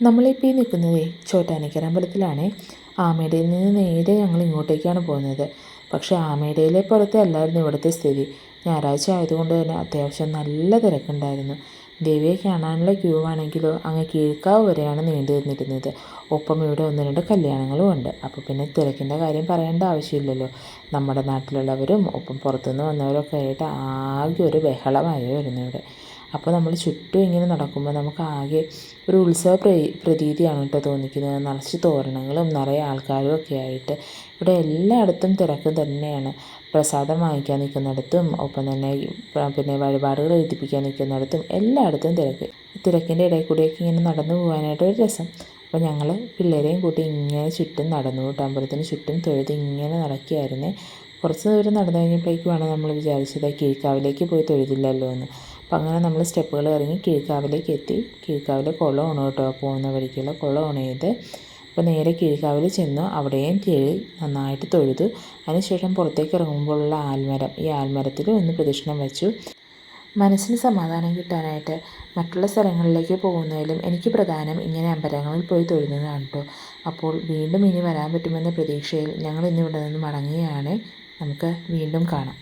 നമ്മളിപ്പോൾ ഈ നിൽക്കുന്നതേ ചോറ്റാനിക്കര അമ്പലത്തിലാണേ. ആമേടയിൽ നിന്ന് നേരെ ഞങ്ങൾ ഇങ്ങോട്ടേക്കാണ് പോകുന്നത്. പക്ഷേ ആമേടയിലെ പുറത്തെ അല്ലായിരുന്നു ഇവിടുത്തെ സ്ഥിതി. ഞായറാഴ്ച ആയതുകൊണ്ട് തന്നെ അത്യാവശ്യം നല്ല തിരക്കുണ്ടായിരുന്നു. ദേവിയെ കാണാനുള്ള ക്യൂ ആണെങ്കിലോ അങ്ങ് കീഴ്ക്കാവ് വരെയാണ് നീണ്ടു നിന്നിരുന്നത്. ഒപ്പം ഇവിടെ 1-2 കല്യാണങ്ങളും ഉണ്ട്. അപ്പോൾ പിന്നെ തിരക്കിൻ്റെ കാര്യം പറയേണ്ട ആവശ്യമില്ലല്ലോ. നമ്മുടെ നാട്ടിലുള്ളവരും ഒപ്പം പുറത്തുനിന്ന് വന്നവരൊക്കെ ആയിട്ട് ആകെ ഒരു ബഹളമായിരുന്നു ഇവിടെ. അപ്പോൾ നമ്മൾ ചുറ്റും ഇങ്ങനെ നടക്കുമ്പോൾ നമുക്ക് ആകെ ഒരു ഉത്സവ പ്രതീതിയാണ് കേട്ടോ തോന്നിക്കുന്നത്. നിറച്ച് തോരണങ്ങളും നിറയെ ആൾക്കാരും ഒക്കെ ആയിട്ട് ഇവിടെ എല്ലായിടത്തും തിരക്ക് തന്നെയാണ്. പ്രസാദം വാങ്ങിക്കാൻ നിൽക്കുന്നിടത്തും ഒപ്പം തന്നെ പിന്നെ വഴിപാടുകൾ എഴുതിപ്പിക്കാൻ നിൽക്കുന്നിടത്തും എല്ലായിടത്തും തിരക്ക്. തിരക്കിൻ്റെ ഇടയിൽ കൂടെയൊക്കെ ഇങ്ങനെ നടന്നു പോകാനായിട്ട് ഒരു രസം. അപ്പോൾ ഞങ്ങൾ പിള്ളേരെയും കൂട്ടി ഇങ്ങനെ ചുറ്റും നടന്നു കേട്ടോ. അമ്പലത്തിന് ചുറ്റും തൊഴുത് ഇങ്ങനെ നടക്കുകയായിരുന്നേ. കുറച്ച് ദൂരം നടന്നു കഴിഞ്ഞപ്പോഴേക്കുമാണ് നമ്മൾ വിചാരിച്ചത് കീഴ്ക്കാവിലേക്ക് പോയി തൊഴുതില്ലല്ലോ എന്ന്. അപ്പം അങ്ങനെ നമ്മൾ സ്റ്റെപ്പുകൾ ഇറങ്ങി കീഴ്ക്കാവിലേക്ക് എത്തി. കീഴ്ക്കാവിലെ കുളമാണ് കേട്ടോ പോകുന്ന വഴിക്കുള്ള കുളമാണ് ഇത്. അപ്പോൾ നേരെ കീഴ്ക്കാവിൽ ചെന്നു. അവിടെയും നന്നായിട്ട് തൊഴുതു. അതിനുശേഷം പുറത്തേക്ക് ഇറങ്ങുമ്പോഴുള്ള ആൽമരം, ഈ ആൽമരത്തിൽ ഒന്ന് പ്രദക്ഷിണം വെച്ചു. മനസ്സിന് സമാധാനം കിട്ടാനായിട്ട് മറ്റുള്ള സ്ഥലങ്ങളിലേക്ക് പോകുന്നതിലും എനിക്ക് പ്രധാനം ഇങ്ങനെ അമ്പലങ്ങളിൽ പോയി തൊഴുന്നതാണ് കേട്ടോ. അപ്പോൾ വീണ്ടും ഇനി വരാൻ പറ്റുമെന്ന പ്രതീക്ഷയിൽ ഞങ്ങൾ ഇന്നിവിടെ നിന്ന് മടങ്ങുകയാണ്. നമുക്ക് വീണ്ടും കാണാം.